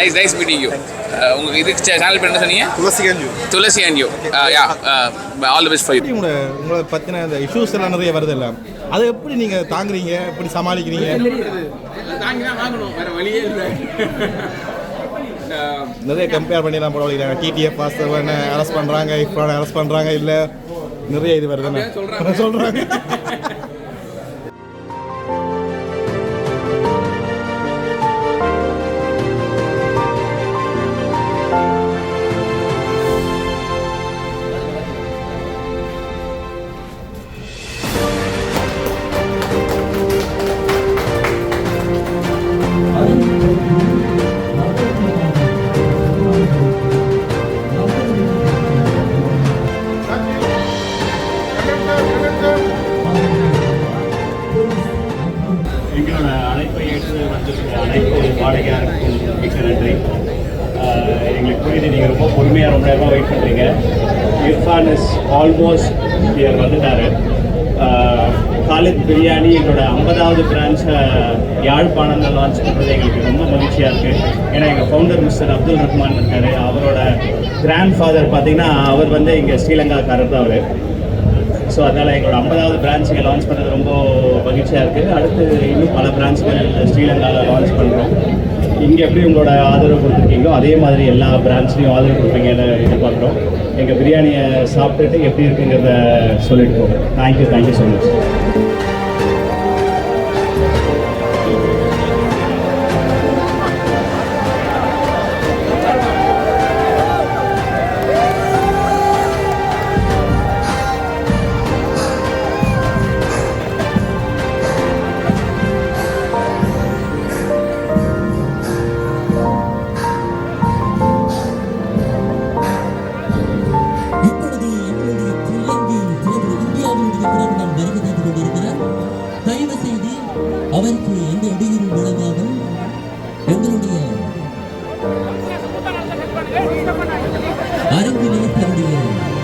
Nice meeting you. உங்க இதுக்கு channel பேர் என்ன சொன்னீங்க? Tulasi and you. Yeah all the best for you. உங்களை பத்தின அந்த இஷ்யூஸ் எல்லாம் நிறைய வருது இல்ல, அதை எப்படி நீங்க தாங்குறீங்க, எப்படி சமாளிக்கிறீங்க? தாங்கி தான் வாங்கணும், வேற வழியே இல்லை. நிறைய கம்பேர் பண்ணி தான் போடுவாங்க. டிடிஎஃப் வாஸ்தவனை அரெஸ்ட் பண்ணுறாங்க, இப்போ அரெஸ்ட் பண்ணுறாங்க, இல்லை நிறைய இது வருதுன்னு சொல்கிறாங்க. எங்களோட அழைப்பை ஏற்று வந்திருக்கிற அனைத்து வாடகையாளருக்கும் மிக்க நன்றி. எங்களுக்கு புரியுது, நீங்கள் ரொம்ப பொறுமையாக ரொம்ப நேரமாக வெயிட் பண்ணுறீங்க. இர்ஃபான் இஸ் ஆல்மோஸ்ட் இயர் வந்துட்டார். காலித் பிரியாணி எங்களோட 50வது பிரான்ச்சை யாழ்ப்பாணத்தில் லான்ச் பண்ணுறது எங்களுக்கு ரொம்ப மகிழ்ச்சியாக இருக்குது. ஏன்னா எங்கள் ஃபவுண்டர் மிஸ்டர் அப்துல் ரஹ்மான் இருக்கார். அவரோட கிராண்ட் ஃபாதர் பார்த்திங்கன்னா அவர் வந்து இங்கே ஸ்ரீலங்காக்காரர் தான் அவர். ஸோ அதனால் எங்களோட 50வது பிரான்ச் இங்கே லான்ச் பண்ணுறது ரொம்ப மகிழ்ச்சியாக இருக்குது. அடுத்து இன்னும் பல பிரான்ச்கள் ஸ்ரீலங்காவில் லான்ச் பண்ணுறோம். இங்கே எப்படி உங்களோட ஆதரவு கொடுத்துருக்கீங்களோ அதே மாதிரி எல்லா பிரான்ச்லேயும் ஆதரவு கொடுப்பீங்கன்னு எதிர்பார்க்குறோம். எங்கள் பிரியாணியை சாப்பிட்டுட்டு எப்படி இருக்குங்கிறத சொல்லிட்டு போகிறோம். Thank you so much. அவருக்கு எந்த இடையூறும் விளங்காமல் எங்களுடைய அரங்கிலே தன்னுடைய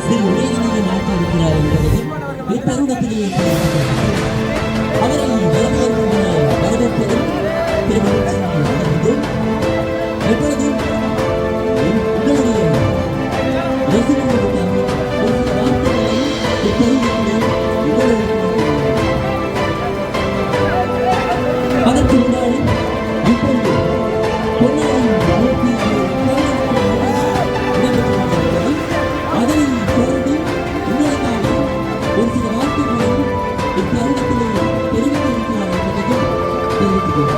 சிறு உரையிலேயே மாற்றியிருக்கிறார் என்பதை இத்தருணத்திலேயே அவரை வரவேற்பதில் பெருமகிழ்ச்சி. எப்பொழுதும் உங்களுடைய ரசிகர்களுக்காக ஒரு சில வார்த்தைகளை இத்தருணத்திலே அதற்கு முன்னாடி இப்பொழுது அதை தொடர்ந்து உங்களுக்காக ஒரு சில வார்த்தைகளை இத்தருணத்திலே தெரிவிக்க இருக்கிறார் என்பதையும் தெரிவித்துக்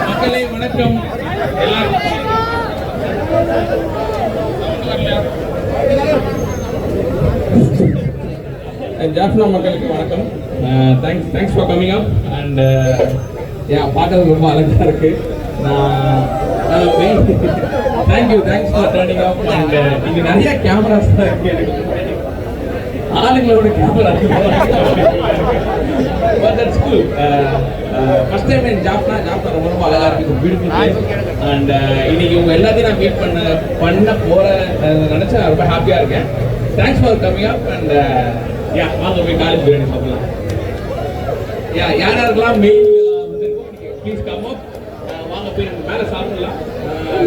மக்களே வணக்கம். ஜாஃப்னா மக்களுக்கு வணக்கம். Thanks for coming up and பார்க்கறதுக்கு ரொம்ப அழகாக இருக்கு. Thanks for turning up. And இங்கே நிறைய கேமராஸ் தான் இருக்கு. எனக்கு ஆளுங்களோட camera but that's cool. First time என் ஜாப்னா ரொம்ப அழகாக இருக்குது, பியூட்டிஃபுல். அண்ட் இன்னைக்கு உங்க எல்லாத்தையும் நான் மீட் பண்ண போற நினைச்சு நான் ரொம்ப ஹாப்பியாக இருக்கேன். Thanks for coming up. And வாங்க போய் காலேஜ் பிரியாணி சாப்பிடலாம். யாரெல்லாம் மெயில் வந்திருக்கோம், ப்ளீஸ் கம் அப். வாங்க போய் நம்ம மேலே சாப்பிடலாம்.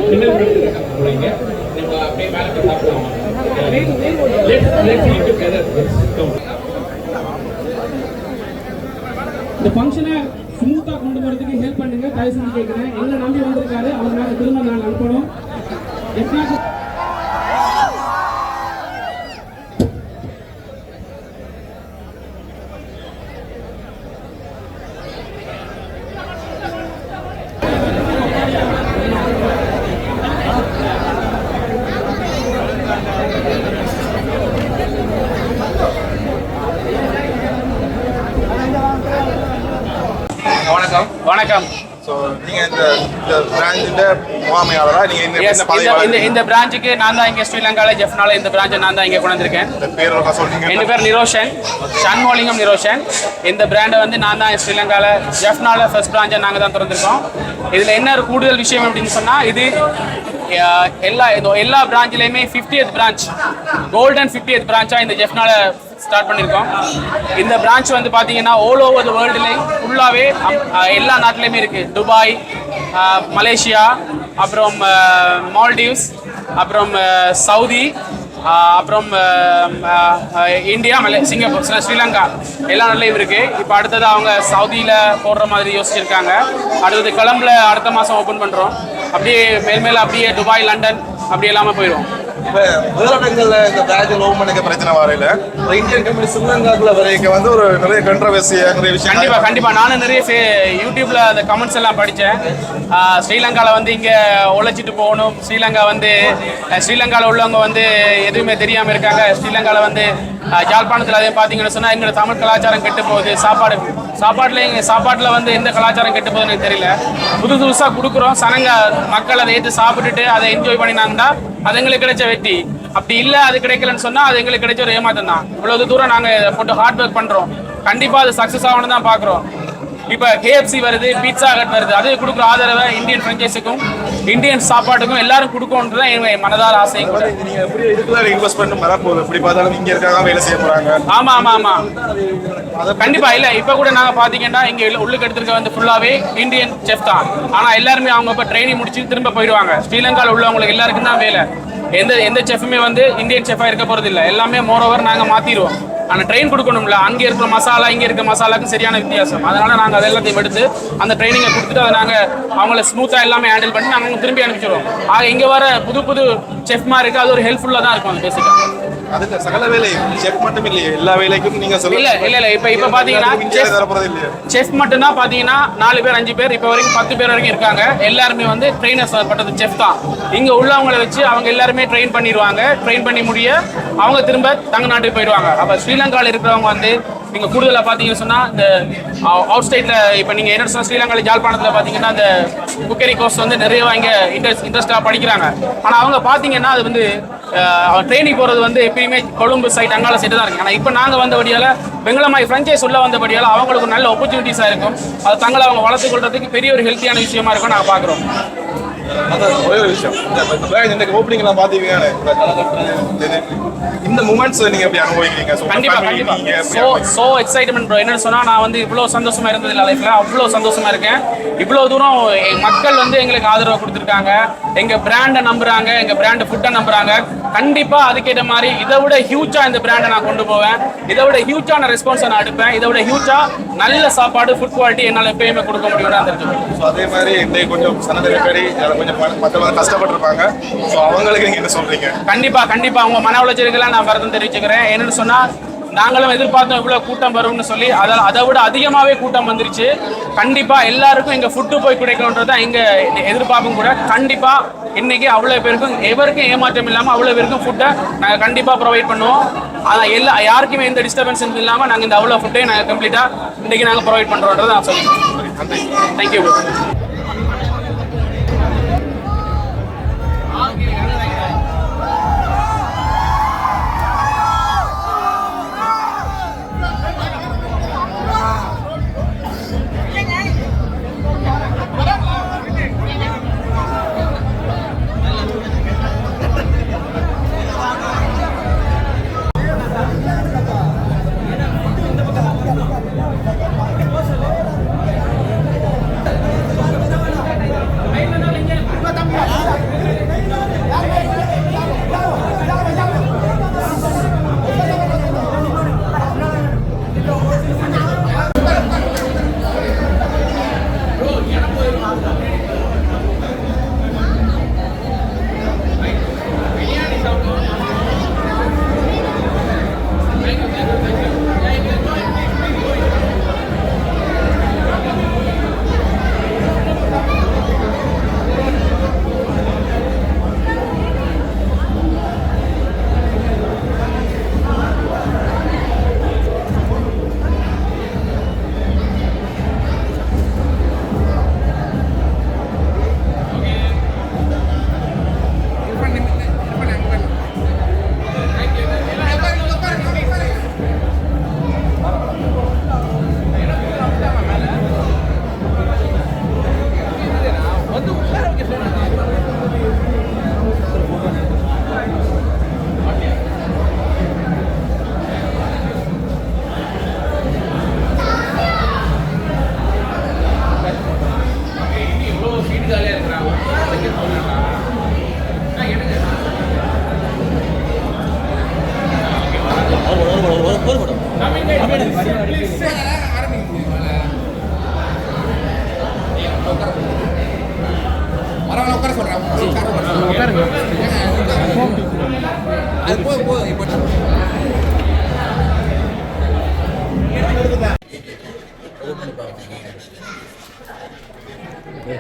டின்னர் பண்ணிட்டு போறீங்க, நம்ம அப்படியே மேலே போய் சாப்பிடலாம். இந்த ஃபங்க்ஷனை ஸ்மூத்தாக கொண்டு போகிறதுக்கு ஹெல்ப் பண்ணுங்க, தயவு செஞ்சு கேட்குறேன். எங்களை நம்பி வந்திருக்காரு, அவர் மேலே திரும்ப நான் அனுப்பணும். வணக்கம். ஸோ நீங்கள் இந்த பிரான்ச்சில் முகாமையாளரா? நீங்கள் இந்த பிரான்ச்சுக்கு நான் தான் இங்கே ஸ்ரீலங்காவில் ஜெஃப்னால இந்த பிரான்ச்சை நான் தான் இங்கே கொண்டு வந்திருக்கேன். என் பேர் நிரோஷன், ஷண்முலிங்கம் நிரோஷன். இந்த பிராண்டை வந்து நான் தான் ஸ்ரீலங்காவில் ஜெஃப்னால ஃபர்ஸ்ட் பிரான்ச்சை நாங்கள் தான் திறந்திருக்கோம். இதில் என்ன ஒரு கூடுதல் விஷயம் அப்படின்னு சொன்னால், இது எல்லா பிரான்ச்லேயுமே 50th பிரான்ச், கோல்டன் 50th பிரான்ச்சாக இந்த ஜெஃப்னால ஸ்டார்ட் பண்ணியிருக்கோம். இந்த பிரான்ச் வந்து பார்த்தீங்கன்னா ஆல் ஓவர் த வேர்ல்டுலேயும் ஃபுல்லாகவே எல்லா நாட்டிலையுமே இருக்குது. துபாய், மலேசியா, அப்புறம் மால்டீவ்ஸ், அப்புறம் சவுதி, அப்புறம் இந்தியா, சிங்கப்பூர், ஸ்ரீலங்கா எல்லா நாட்டிலையும் இருக்குது. இப்போ அடுத்தது அவங்க சவுதியில் போடுற மாதிரி யோசிச்சிருக்காங்க. அடுத்தது கொலம்பில் அடுத்த மாதம் ஓப்பன் பண்ணுறோம். அப்படியே மேல் அப்படியே துபாய், லண்டன் அப்படி எல்லாமே போயிடுவோம். இப்போ வேறு இடங்களில் இந்த பேட்ச் லோன் பண்ணிக்க பிரச்சனை வரையில் இந்தியன் கம்பெனி ஸ்ரீலங்காக்குள்ள வரைக்கும் வந்து ஒரு நிறைய கண்ட்ரவர்சியாக நிறைய விஷயம். கண்டிப்பாக நானும் நிறைய யூடியூப்ல அந்த கமெண்ட்ஸ் எல்லாம் படித்தேன். ஸ்ரீலங்காவில் வந்து இங்கே உழைச்சிட்டு போகணும், ஸ்ரீலங்காவில் உள்ளவங்க வந்து எதுவுமே தெரியாமல் இருக்காங்க. ஸ்ரீலங்காவில் வந்து யாழ்ப்பாணத்தில் அதே பார்த்தீங்கன்னு சொன்னால் எங்களோட தமிழ் கலாச்சாரம் கெட்டு போகுது. சாப்பாட்டில் வந்து எந்த கலாச்சாரம் கெட்டு போகுதுன்னு எனக்கு தெரியல. புதுசாக கொடுக்குறோம், மக்கள் அதை ஏற்று சாப்பிட்டுட்டு அதை என்ஜாய் பண்ணினாங்கன்னா அது எங்களுக்கு கிடைச்ச வெற்றி. அப்படி இல்லை அது கிடைக்கலன்னு சொன்னால் அது எங்களுக்கு கிடைச்ச ஒரு ஏமாற்றம் தான். இவ்வளவு தூரம் நாங்கள் போட்டு ஹார்ட் ஒர்க் பண்ணுறோம், கண்டிப்பாக அது சக்ஸஸ் ஆகணும்னு தான் பார்க்குறோம். இப்போ KFC வருது, பீட்சா ஹட் வருது, அது கொடுக்குற ஆதரவை இந்தியன் ஃப்ரான்ச்சைஸுக்கும் இந்தியன் சாப்பாட்டுக்கும் எல்லாரும் கொடுக்கணுன்றது தான் என் மனதார ஆசையும் கூட. நீங்கள் எப்படி இதுக்குள்ள இன்வெஸ்ட்மெண்ட் வரப்போகுது, எப்படி பார்த்தாலும் இங்கே இருக்காங்க, வேலை செய்ய போகிறாங்க. ஆமாம் கண்டிப்பாக. இல்லை இப்போ கூட நாங்கள் பார்த்தீங்கன்னா இங்கே உள்ளுக்கு எடுத்துருக்க வந்து ஃபுல்லாகவே இந்தியன் செஃப் தான். ஆனால் எல்லாருமே அவங்க இப்போ ட்ரைனிங் முடிச்சு திரும்ப போயிடுவாங்க. ஸ்ரீலங்காவில் உள்ளவங்களுக்கு எல்லாருக்கும் தான் வேலை. எந்த செஃப்புமே வந்து இந்தியன் செஃபாக இருக்க போகிறது இல்லை. எல்லாமே மோரோவர் நாங்கள் மாற்றிடுவோம். ஆனால் ட்ரெயின் கொடுக்கணும்ல, அங்கே இருக்கிற மசாலா இங்கே இருக்கிற மசாலாவுக்கு சரியான வித்தியாசம். அதனால் நாங்கள் அது எல்லாத்தையும் எடுத்து அந்த ட்ரைனிங்கை கொடுத்துட்டு அதை நாங்கள் அவங்கள ஸ்மூத்தாக எல்லாமே ஹேண்டில் பண்ணி நாங்கள் திரும்பி அனுப்பிச்சிடுவோம். இங்கே வர புது செஃப்மா இருக்குது, அது ஒரு ஹெல்ப்ஃபுல்லாக தான் இருக்கும். அது பேசிக்காக அதுக்கு சகல வேலை செஃப் மட்டும் இல்லையே, எல்லா வேலைக்கும் நீங்கள் இல்லை இப்போ பார்த்தீங்கன்னா செஃப் மட்டும்தான் பார்த்தீங்கன்னா 4 பேர் 5 பேர் இப்போ வரைக்கும் 10 பேர் வரைக்கும் இருக்காங்க. எல்லாருமே வந்து ட்ரெயினர்ஸ் பட்டது செஃப் தான். இங்கே உள்ளவங்களை வச்சு அவங்க எல்லாருமே ட்ரெயின் பண்ணிடுவாங்க. ட்ரெயின் பண்ணி முடிய அவங்க திரும்ப தங்க நாட்டுக்கு போயிடுவாங்க. அப்போ ஸ்ரீலங்காவில் இருக்கிறவங்க வந்து நீங்கள் கூடுதலாக பார்த்தீங்கன்னு சொன்னால் இந்த அவுட் ஸ்டேட்டில் இப்போ நீங்கள் என்ன சொன்னால் ஸ்ரீலங்காவில் யாழ்ப்பாணத்தில் பார்த்தீங்கன்னா அந்த குக்கரி கோர்ஸ் வந்து நிறைய இங்கே இன்ட்ரெஸ்டாக படிக்கிறாங்க. ஆனால் அவங்க பார்த்தீங்கன்னா அது வந்து ட்ரெயினிங் போகிறது வந்து எப்பயுமே கொழும்பு சைட் அங்காள சைட்டு தான் இருக்குது. ஆனால் இப்போ நாங்கள் வந்தபடியால் பெங்களமாய் ஃப்ரான்ச்சைஸ் உள்ள வந்தபடியால் அவங்களுக்கு நல்ல ஆப்பர்ச்சுனிட்டிஸாக இருக்கும். அது தங்களை அவங்க வளர்த்து கொள்றதுக்கு பெரிய ஒரு ஹெல்த்தியான விஷயமா இருக்கும் நாங்கள் பார்க்குறோம். அதான் ஒரே ஒரு விஷயம், இந்த ஓப்பனிங்லாம் பார்த்தீங்கன்னா இந்த மூமெண்ட்ஸ் நீங்கள் எப்படி அனுபவிக்கிறீங்க? கண்டிப்பாக ஸோ எக்ஸைட்மெண்ட் ப்ரோ. என்னன்னு சொன்னால் நான் வந்து இவ்வளோ சந்தோஷமாக இருந்தது இல்லை லைஃப்பில், அவ்வளோ சந்தோஷமாக இருக்கேன். இவ்வளோ தூரம் மக்கள் வந்து எங்களுக்கு ஆதரவு கொடுத்துருக்காங்க, எங்கள் பிராண்டை நம்புகிறாங்க, எங்கள் பிராண்டு ஃபுட்டை நம்புகிறாங்க. கண்டிப்பாக அதுக்கேற்ற மாதிரி இதை விட ஹியூஜாக இந்த பிராண்டை நான் கொண்டு போவேன். இதை விட ஹியூஜான ரெஸ்பான்ஸை நான் எடுப்பேன். இதை விட ஹியூஜாக நல்ல சாப்பாடு, ஃபுட் குவாலிட்டி என்னால் எப்பயுமே கொடுக்க முடியும். ஸோ அதே மாதிரி இந்த கொஞ்சம் சனதரி கொஞ்சம் மக்கள் வந்து கஷ்டப்பட்டிருப்பாங்க. ஸோ அவங்களுக்கு நீங்கள் என்ன சொல்கிறீங்க? கண்டிப்பாக அவங்க மன உளைச்சலுக்கெல்லாம் நான் வருத்தம் தெரிவிச்சுக்கிறேன். என்னென்னு சொன்னால் நாங்களும் எதிர்பார்த்தோம் இவ்வளோ கூட்டம் வரும்னு சொல்லி, அதை விட அதிகமாகவே கூட்டம் வந்துருச்சு. கண்டிப்பாக எல்லாருக்கும் எங்கள் ஃபுட்டு போய் கிடைக்கணுன்றது தான் எங்கள் எதிர்பார்ப்பும் கூட. கண்டிப்பாக இன்றைக்கி அவ்வளோ பேருக்கும் எவருக்கும் ஏமாற்றம் இல்லாமல் அவ்வளோ பேருக்கும் ஃபுட்டை நாங்கள் கண்டிப்பாக ப்ரொவைட் பண்ணுவோம். ஆனால் யாருக்குமே எந்த டிஸ்டர்பன்ஸும் இல்லாமல் நாங்கள் இந்த அவ்வளோ ஃபுட்டையும் நாங்கள் கம்ப்ளீட்டாக இன்றைக்கி நாங்கள் ப்ரொவைட் பண்ணுறோன்றதை நான் சொல்லிக்கிறேன். தேங்க்யூ.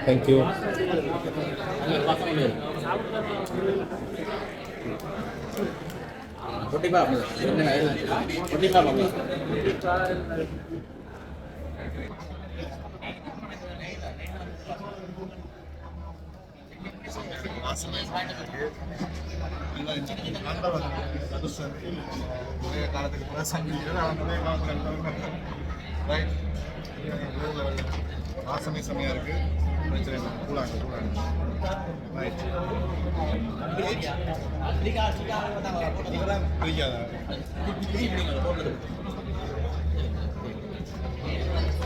தேங்க்யூ. வாசனை செமையாக இருக்குது. பிரச்சனை இல்லை. கூலாங்க ரைட். பிடிக்காதா?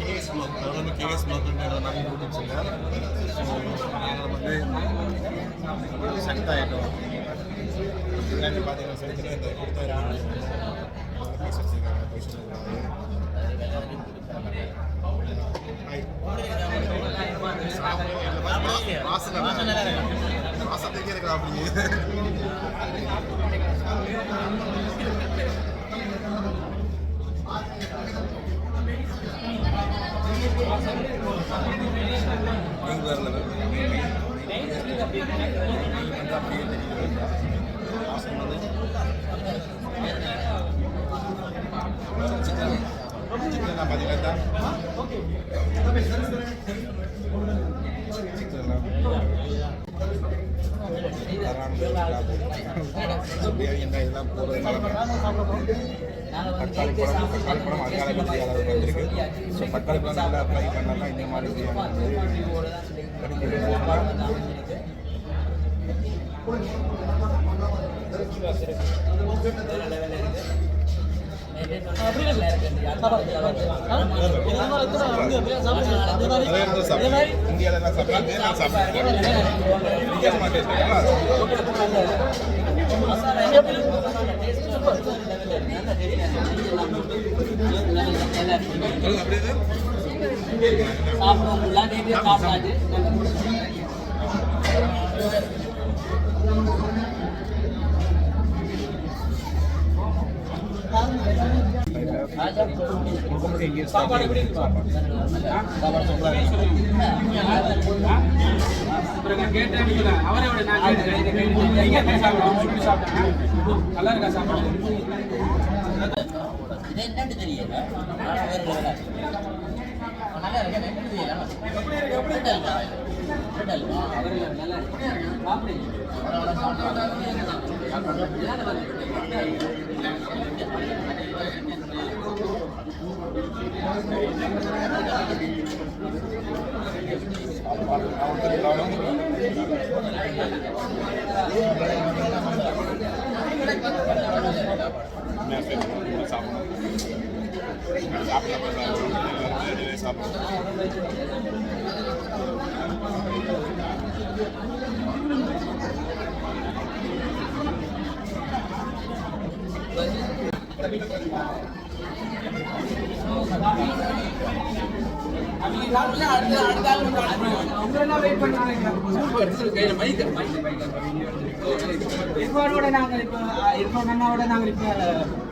கேஎஸ் மாத்திரம் எல்லாமே கொடுத்துருச்சுங்க. நாங்கள் வந்து செட் ஆகிட்டோம். இல்லாட்டி பார்த்தீங்கன்னா செலுத்துல இந்த கொடுத்தாரு பைசா வச்சுருக்காங்க. பைசா வாசத்துக்கே இருக்கா அப்படி. இதெல்லாம் போகிறது தக்காளி பழம் அதிகாலை பிரியாணி அளவுக்கு வந்திருக்கு. ஸோ தக்காளி பழம் நல்லா ஃப்ரை பண்ணலாம். இந்த மாதிரி பிரியாணி இந்தியாவில் தான் சாப்பிட்றாங்க. நான் சாப்பிட்றேன். சாப்பாடு கேட்டேன். அவரை நல்லா இருக்கா சாப்பாடு? என்னன்னு தெரியல. நல்லா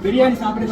பிரியாணி சாப்பிட்டு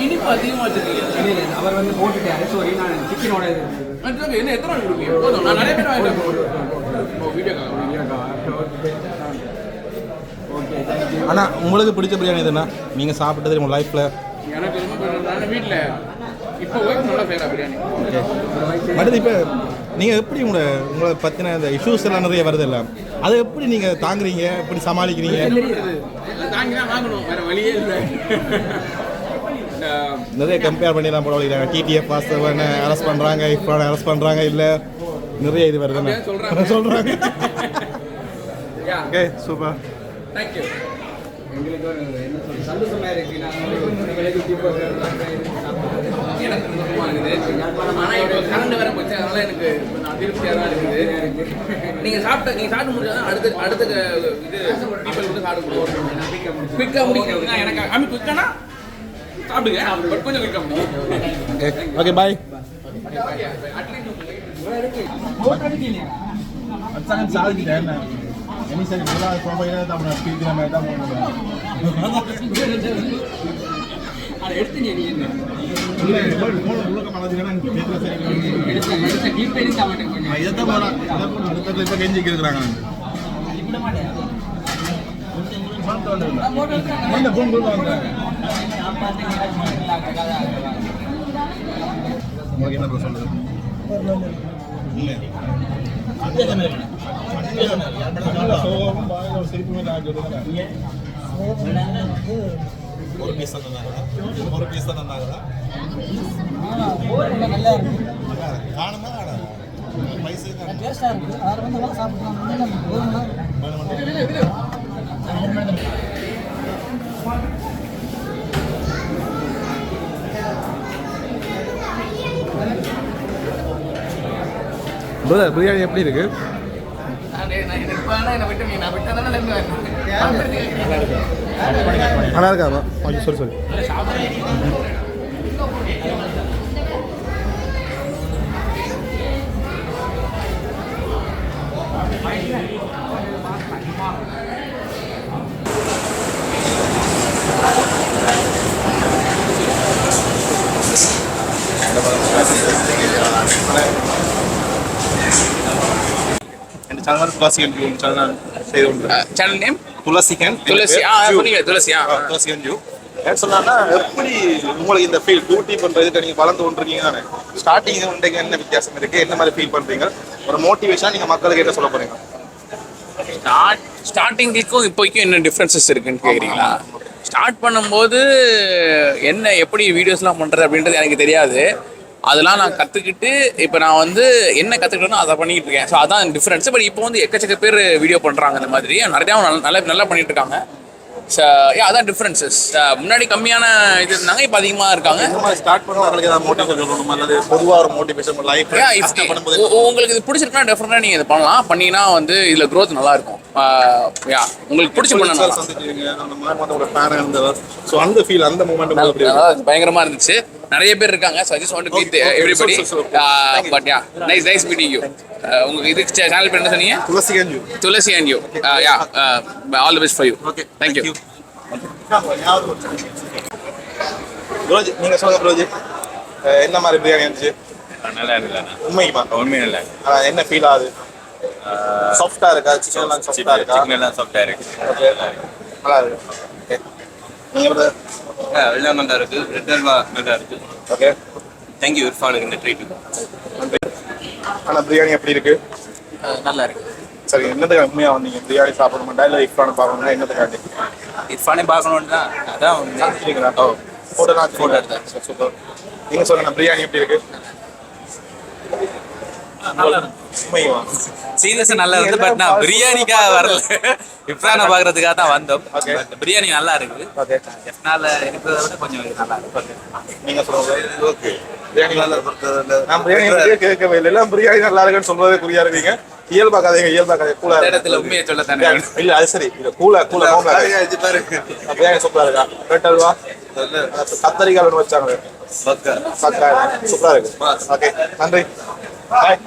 இனிப்பு அதிகமா வச்சிருக்கீங்க. அவர் வந்து போட்டுட்டாரு. சாரி, நான் சிக்கனோட என்ன எத்தனை கொடுப்பீங்க? நான் நிறைய பேர் அண்ணா, உங்களுக்கு பிடிச்ச பிரியாணி எதுனா நீங்கள் சாப்பிட்டது உங்கள் லைஃப்பில்? எனக்கு ரொம்ப வீட்டில் இப்போ நல்லா ஃபேவரா பிரியாணி. ஓகே, அடுத்து இப்போ நீங்கள் எப்படி உங்களை பற்றின இந்த இஷ்யூஸ் எல்லாம் நிறைய வருது இல்லை, அதை எப்படி நீங்கள் தாங்குறீங்க, எப்படி சமாளிக்கிறீங்க? தாங்கி தான் வாங்கணும், வேறு வழியே இல்லை. நிறைய கம்பேர் பண்ணிடலாம் போல. டிடிஎஃப் வாஸ்தவனை அரெஸ்ட் பண்ணுறாங்க, இப்போ அரெஸ்ட் பண்ணுறாங்க, இல்லை நிறைய இது வருதுண்ணா சொல்கிறாங்க. Okay super. தேங்க்யூ. எங்களுக்கு ஒரு என்ன சொல்றது சந்தோஷமா இருக்கு. நாங்கள் ஒரு விலைக்கு எனக்கு சந்தோஷமா இருக்குது. ஆனால் இப்போ கரண்ட் வேற போச்சு, அதனால எனக்கு அதிருப்தியாக தான் இருக்குது. நீங்கள் சாப்பிட்டு முடிஞ்சாதான் அடுத்த இது பீப்பிள் சாப்பிட முடியும். குயிக்காக முடிக்கிறதுனா எனக்கு அம்மி குயிக்கானா சாப்பிடுங்க, பட் கொஞ்சம் குயிக்காக முடியும். Okay bye. என்ன சொல்றது ஒரு பீஸ் தந்தாங்களா காணுமா பிரியாணி எப்படி இருக்கு? நல்லா இருக்காமா? சொல்லு channel Tulasi and View channel channel name Tulasi and Tulasi Tulasi and View. சொன்னா எப்படி உங்களுக்கு இந்த ஃபீல் டியூட்டி பண்றதுக்கு நீங்க வளர்ந்து கொண்டிருக்கீங்க தானே, ஸ்டார்டிங் உண்டைக்கு என்ன வித்தியாசம் இருக்கு, என்ன மாதிரி ஃபீல் பண்றீங்க, ஒரு மோட்டிவேஷனா நீங்க மக்களுக்கு என்ன சொல்ல போறீங்க? ஸ்டார்டிங்க்கும் இப்போக்கும் என்ன டிஃப்ரென்சஸ் இருக்குன்னு கேட்குறீங்களா? ஸ்டார்ட் பண்ணும்போது என்ன எப்படி வீடியோஸ்லாம் பண்ணுறது அப்படின்றது எனக்கு தெரியாது. அதெல்லாம் நான் கற்றுக்கிட்டு இப்போ நான் வந்து என்ன கற்றுக்கிட்டேனோ அதை பண்ணிக்கிட்டு இருக்கேன். ஸோ அதான் டிஃப்ரென்ஸ். பட் இப்போ வந்து எக்கச்சக்க பேர் வீடியோ பண்ணுறாங்க, இந்த மாதிரி நிறையா நல்லா பண்ணிட்டு இருக்காங்க. அதான் டிஃப்ரென்சஸ். முன்னாடி கம்மியான இது இருந்தாங்க, இப்போ அதிகமாக இருக்காங்க. ஸ்டார்ட் பண்ணுறவங்களுக்கு ஏதாவது மோட்டிவேஷன் சொல்லணும் அல்லது பொதுவாக ஒரு மோட்டிவேஷன் லைஃப் உங்களுக்கு இது பிடிச்சிருக்குன்னா டெஃபினட்டாக நீங்கள் இது பண்ணலாம். பண்ணிங்கன்னா வந்து இதில் க்ரோத் நல்லா இருக்கும். உங்களுக்கு பிடிச்சி பண்ணணும். பயங்கரமாக இருந்துச்சு. நிறைய பேர் இருக்காங்க. So I just want to meet everybody. But nice meeting you. உங்களுக்கு இதுக்கு சேனல் பேர் என்ன சொன்னீங்க? Tulasi and you. All the best for you. Thank you. ப்ரோஜி நீங்க சொல்லுங்க ப்ரோஜி, என்ன மாதிரி பிரியாணி இருந்துச்சு? நல்லா இருக்குல்ல? உண்மையா இல்லை. என்ன ஃபீல் ஆகுது? சாஃப்டா இருக்கா? சிக்கன் எல்லாம் சாஃப்டா இருக்கா? சிக்கன் எல்லாம் சாஃப்டா இருக்கு. நல்லா இருக்கு. ஓகே, நீங்க பிரதர்? எல்லாம் நல்லா இருக்கு. ரெட் அல்வா நல்லா இருக்கு. ஓகே, தேங்க் யூ இர்ஃபானுக்கு இந்த ட்ரீட். ஆனா பிரியாணி எப்படி இருக்கு? நல்லா இருக்கு. சரி, என்னதுக்கு உண்மையா வந்தீங்க? பிரியாணி சாப்பிட மாட்டா இல்லை இர்ஃபானை பார்க்கணும்னா என்னதுக்காண்டி? இர்ஃபானே பார்க்கணுன்னு தான். அதான் சாப்பிட்டீங்களா? ஃபோட்டோ எடுத்தேன். சூப்பர். நீங்க சொல்லுங்க, பிரியாணி எப்படி இருக்கு? உண்மையா சீரியஸா நல்லா இருக்கு. பட் நான் பிரியாணிக்காக வரல, இர்ஃபானை பார்க்கறதுக்காக தான் வந்தோம். பிரியாணி நல்லா இருக்கு. ஓகே, எஃப்னால இருக்கிறத விட கொஞ்சம் நல்லா இருக்கு. நீங்க சொல்லுங்க. ஓகே, பிரியாணி நல்லா இருக்கு. நான் பிரியாணி பத்தியே கேட்கவே இல்லை. எல்லாம் பிரியாணி நல்லா இருக்குன்னு சொல்றதே குறியா இருக்கீங்க. இயல்பாக்காதீங்க. கூலா இடத்துல உண்மையை சொல்ல தானே. இல்ல அது சரி. இது கூலா பிரியாணி சூப்பரா இருக்கா? ரெட் அல்வா கத்தரிக்காய் வச்சாங்க. சூப்பரா இருக்கு. ஓகே, நன்றி. பாய்.